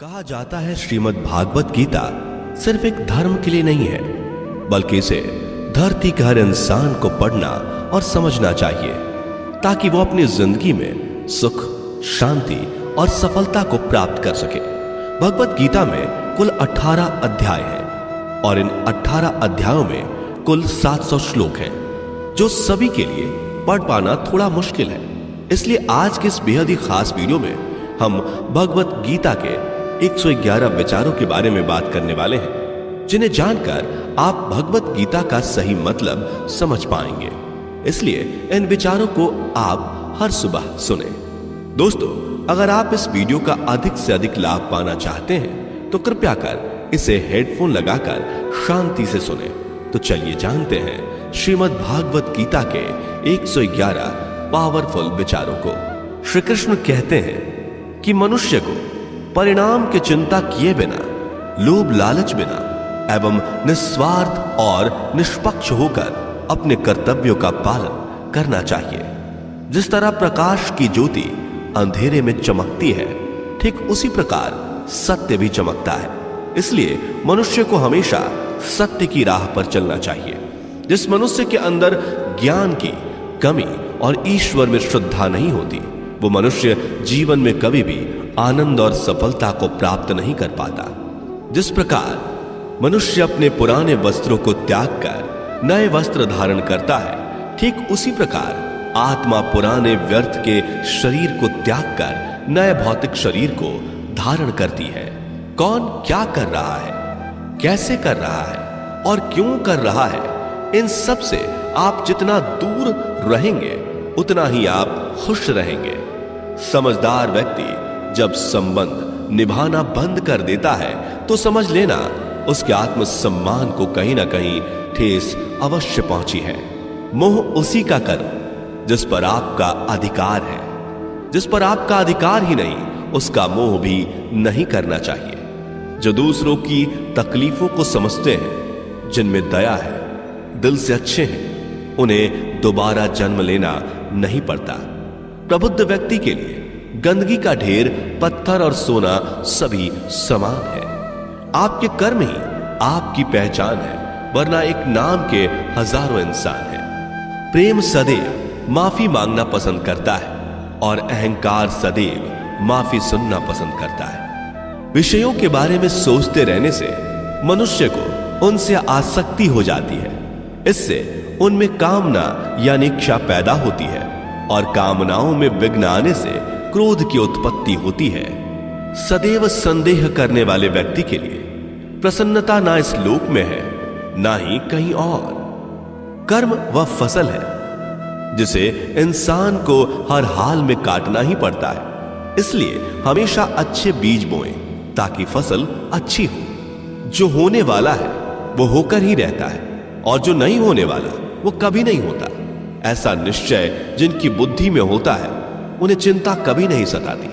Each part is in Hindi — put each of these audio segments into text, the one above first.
कहा जाता है श्रीमद् भागवत गीता सिर्फ एक धर्म के लिए नहीं है, बल्कि इसे धरती के हर इंसान को पढ़ना और समझना चाहिए ताकि वो अपनी जिंदगी में सुख, शांति और सफलता को प्राप्त कर सके। भगवत गीता में कुल 18 अध्याय हैं और इन 18 अध्यायों में कुल 700 श्लोक हैं, जो सभी के लिए पढ़ पाना थोड़ा मुश्किल है। इसलिए आज के इस बेहद ही खास वीडियो में हम भगवत गीता के 111 विचारों के बारे में बात करने वाले हैं, जिन्हें जानकर आप भगवत गीता का सही मतलब समझ पाएंगे। इसलिए इन विचारों को आप हर सुबह सुने। दोस्तों, अगर आप इस वीडियो का अधिक से अधिक लाभ पाना चाहते हैं तो कृपया कर इसे हेडफोन लगाकर शांति से सुने। तो चलिए जानते हैं श्रीमद् भागवत गीता के 111 पावरफुल विचारों को। श्री कृष्ण कहते हैं कि मनुष्य को परिणाम की चिंता किए बिना, लोभ लालच बिना एवं निस्वार्थ और निष्पक्ष होकर अपने कर्तव्यों का पालन करना चाहिए। जिस तरह प्रकाश की ज्योति अंधेरे में चमकती है, ठीक उसी प्रकार सत्य भी चमकता है। इसलिए मनुष्य को हमेशा सत्य की राह पर चलना चाहिए। जिस मनुष्य के अंदर ज्ञान की कमी और ईश्वर में श्रद्धा नहीं होती, वो मनुष्य जीवन में कभी भी आनंद और सफलता को प्राप्त नहीं कर पाता। जिस प्रकार मनुष्य अपने पुराने वस्त्रों को त्याग कर नए वस्त्र धारण करता है, ठीक उसी प्रकार आत्मा पुराने व्यर्थ के शरीर को त्याग कर नए भौतिक शरीर को धारण करती है। कौन क्या कर रहा है, कैसे कर रहा है और क्यों कर रहा है, इन सब से आप जितना दूर रहेंगे उतना ही आप खुश रहेंगे। समझदार व्यक्ति जब संबंध निभाना बंद कर देता है तो समझ लेना उसके आत्मसम्मान को कहीं ना कहीं ठेस अवश्य पहुंची है। मोह उसी का करो जिस पर आपका अधिकार है। जिस पर आपका अधिकार ही नहीं, उसका मोह भी नहीं करना चाहिए। जो दूसरों की तकलीफों को समझते हैं, जिनमें दया है, दिल से अच्छे हैं, उन्हें दोबारा जन्म लेना नहीं पड़ता। प्रबुद्ध व्यक्ति के लिए गंदगी का ढेर, पत्थर और सोना सभी समान है। आपके कर्म ही आपकी पहचान है, वरना एक नाम के हजारों इंसान हैं। प्रेम सदैव माफी मांगना पसंद करता है और अहंकार सदैव माफी सुनना पसंद करता है। विषयों के बारे में सोचते रहने से मनुष्य को उनसे आसक्ति हो जाती है। इससे उनमें कामना यानी इच्छा पैदा होती है और कामनाओं में विघ्न आने से क्रोध की उत्पत्ति होती है। सदैव संदेह करने वाले व्यक्ति के लिए प्रसन्नता ना इस लोक में है, ना ही कहीं और। कर्म वह फसल है जिसे इंसान को हर हाल में काटना ही पड़ता है। इसलिए हमेशा अच्छे बीज बोएं ताकि फसल अच्छी हो। जो होने वाला है वो होकर ही रहता है और जो नहीं होने वाला वो कभी नहीं होता। ऐसा निश्चय जिनकी बुद्धि में होता है, उन्हें चिंता कभी नहीं सताती।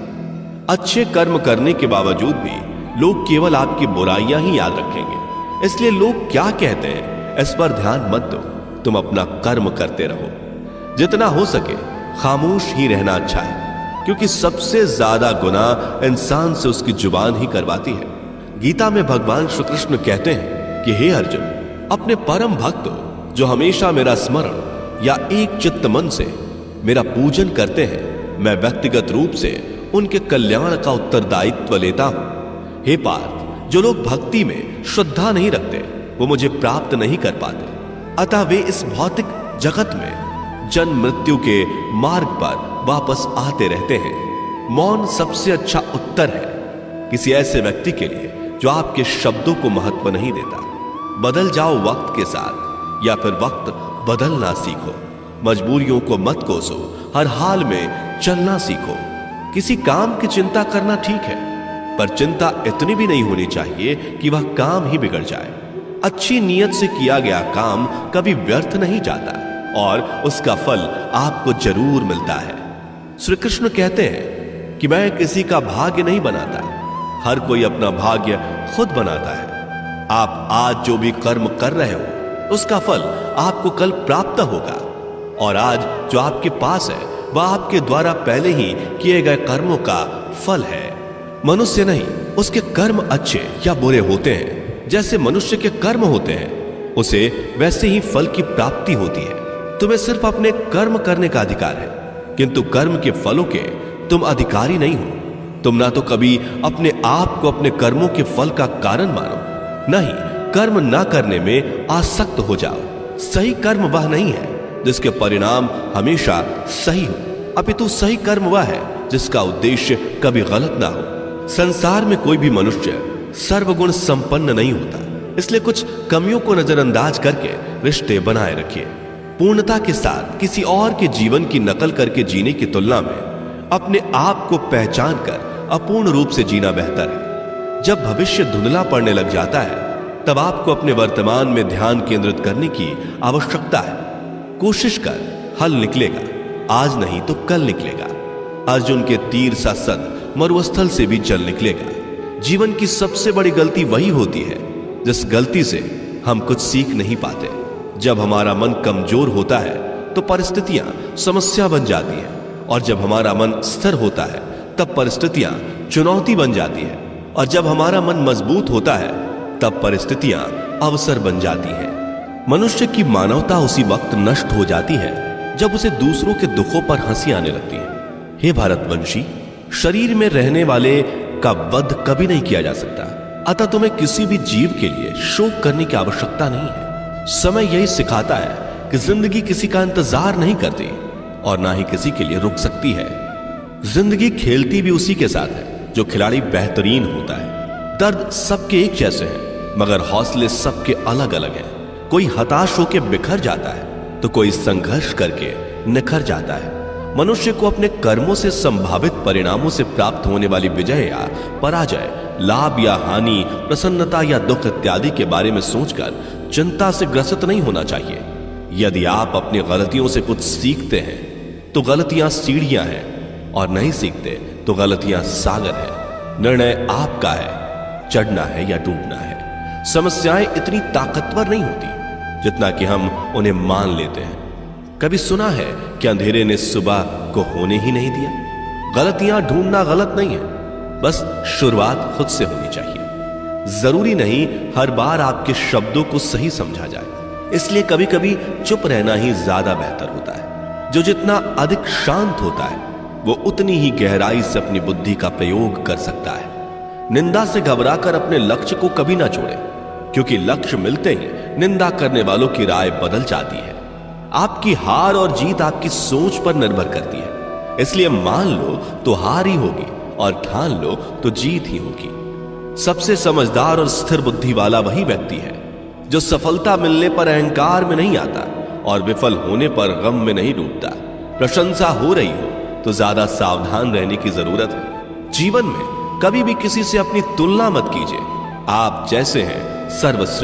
अच्छे कर्म करने के बावजूद भी लोग केवल आपकी बुराइयां ही याद रखेंगे। इसलिए लोग क्या कहते हैं इस पर ध्यान मत दो, तुम अपना कर्म करते रहो। जितना हो सके खामोश ही रहना अच्छा है, क्योंकि सबसे ज्यादा गुनाह इंसान से उसकी जुबान ही करवाती है। गीता में भगवान श्री कृष्ण कहते हैं कि हे अर्जुन, अपने परम भक्तों जो हमेशा मेरा स्मरण या एक चित्त मन से मेरा पूजन करते हैं, मैं व्यक्तिगत रूप से उनके कल्याण का उत्तरदायित्व लेता हूं। हे पार्थ, जो लोग भक्ति में श्रद्धा नहीं रखते वो मुझे प्राप्त नहीं कर पाते। अतः वे इस भौतिक जगत में जन्म मृत्यु के मार्ग पर वापस आते रहते हैं। मौन सबसे अच्छा उत्तर है किसी ऐसे व्यक्ति के लिए जो आपके शब्दों को महत्व नहीं देता। बदल जाओ वक्त के साथ या फिर वक्त बदलना सीखो। मजबूरियों को मत कोसो, हर हाल में चलना सीखो। किसी काम की चिंता करना ठीक है, पर चिंता इतनी भी नहीं होनी चाहिए कि वह काम ही बिगड़ जाए। अच्छी नीयत से किया गया काम कभी व्यर्थ नहीं जाता और उसका फल आपको जरूर मिलता है। श्री कृष्ण कहते हैं कि मैं किसी का भाग्य नहीं बनाता, हर कोई अपना भाग्य खुद बनाता है। आप आज जो भी कर्म कर रहे हो उसका फल आपको कल प्राप्त होगा, और आज जो आपके पास है वह आपके द्वारा पहले ही किए गए कर्मों का फल है। मनुष्य नहीं उसके कर्म अच्छे या बुरे होते हैं, जैसे मनुष्य के कर्म होते हैं, उसे वैसे ही फल की प्राप्ति होती है। तुम्हें सिर्फ अपने कर्म करने का अधिकार है, किंतु कर्म के फलों के तुम अधिकारी नहीं हो। तुम ना तो कभी अपने आप को अपने कर्मों के फल का कारण मानो, न ही कर्म ना करने में आसक्त हो जाओ। सही कर्म वह नहीं है जिसके परिणाम हमेशा सही हो, अपितु सही कर्म वह है जिसका उद्देश्य कभी गलत ना हो। संसार में कोई भी मनुष्य सर्वगुण संपन्न नहीं होता, इसलिए कुछ कमियों को नजरअंदाज करके रिश्ते बनाए रखिए। पूर्णता के साथ किसी और के जीवन की नकल करके जीने की तुलना में अपने आप को पहचान कर अपूर्ण रूप से जीना बेहतर है। जब भविष्य धुंधला पड़ने लग जाता है, तब आपको अपने वर्तमान में ध्यान केंद्रित करने की आवश्यकता है। कोशिश कर, हल निकलेगा, आज नहीं तो कल निकलेगा। अर्जुन के तीर सा सद मरुस्थल से भी जल निकलेगा। जीवन की सबसे बड़ी गलती वही होती है जिस गलती से हम कुछ सीख नहीं पाते। जब हमारा मन कमजोर होता है तो परिस्थितियां समस्या बन जाती हैं, और जब हमारा मन स्थिर होता है तब परिस्थितियां चुनौती बन जाती है, और जब हमारा मन मजबूत होता है तब परिस्थितियां अवसर बन जाती हैं। मनुष्य की मानवता उसी वक्त नष्ट हो जाती है जब उसे दूसरों के दुखों पर हंसी आने लगती है। हे भारतवंशी, शरीर में रहने वाले का वध कभी नहीं किया जा सकता, अतः तुम्हें किसी भी जीव के लिए शोक करने की आवश्यकता नहीं है। समय यही सिखाता है कि जिंदगी किसी का इंतजार नहीं करती और ना ही किसी के लिए रुक सकती है। जिंदगी खेलती भी उसी के साथ है जो खिलाड़ी बेहतरीन होता है। दर्द सबके एक जैसे हैं, मगर हौसले सबके अलग अलग हैं। कोई हताश होकर बिखर जाता है तो कोई संघर्ष करके निखर जाता है। मनुष्य को अपने कर्मों से संभावित परिणामों से प्राप्त होने वाली विजय या पराजय, लाभ या हानि, प्रसन्नता या दुख इत्यादि के बारे में सोचकर चिंता से ग्रसित नहीं होना चाहिए। यदि आप अपनी गलतियों से कुछ सीखते हैं तो गलतियां सीढ़ियां हैं, और नहीं सीखते तो गलतियां सागर है। निर्णय आपका है, चढ़ना है या डूबना है। समस्याएं इतनी ताकतवर नहीं होती जितना कि हम उन्हें मान लेते हैं। कभी सुना है कि अंधेरे ने सुबह को होने ही नहीं दिया? गलतियां ढूंढना गलत नहीं है, बस शुरुआत खुद से होनी चाहिए। जरूरी नहीं हर बार आपके शब्दों को सही समझा जाए, इसलिए कभी कभी चुप रहना ही ज्यादा बेहतर होता है। जो जितना अधिक शांत होता है वो उतनी ही गहराई से अपनी बुद्धि का प्रयोग कर सकता है। निंदा से घबराकर अपने लक्ष्य को कभी ना छोड़े, क्योंकि लक्ष्य मिलते ही निंदा करने वालों की राय बदल जाती है। आपकी हार और जीत आपकी सोच पर निर्भर करती है, इसलिए मान लो तो हार ही होगी और ठान लो तो जीत ही होगी। सबसे समझदार और स्थिर बुद्धि वाला वही व्यक्ति है जो सफलता मिलने पर अहंकार में नहीं आता और विफल होने पर गम में नहीं डूबता। प्रशंसा हो रही हो तो ज्यादा सावधान रहने की जरूरत है। जीवन में कभी भी किसी से अपनी तुलना मत कीजिए। आप जैसे हैं सर्वश्रेष्ठ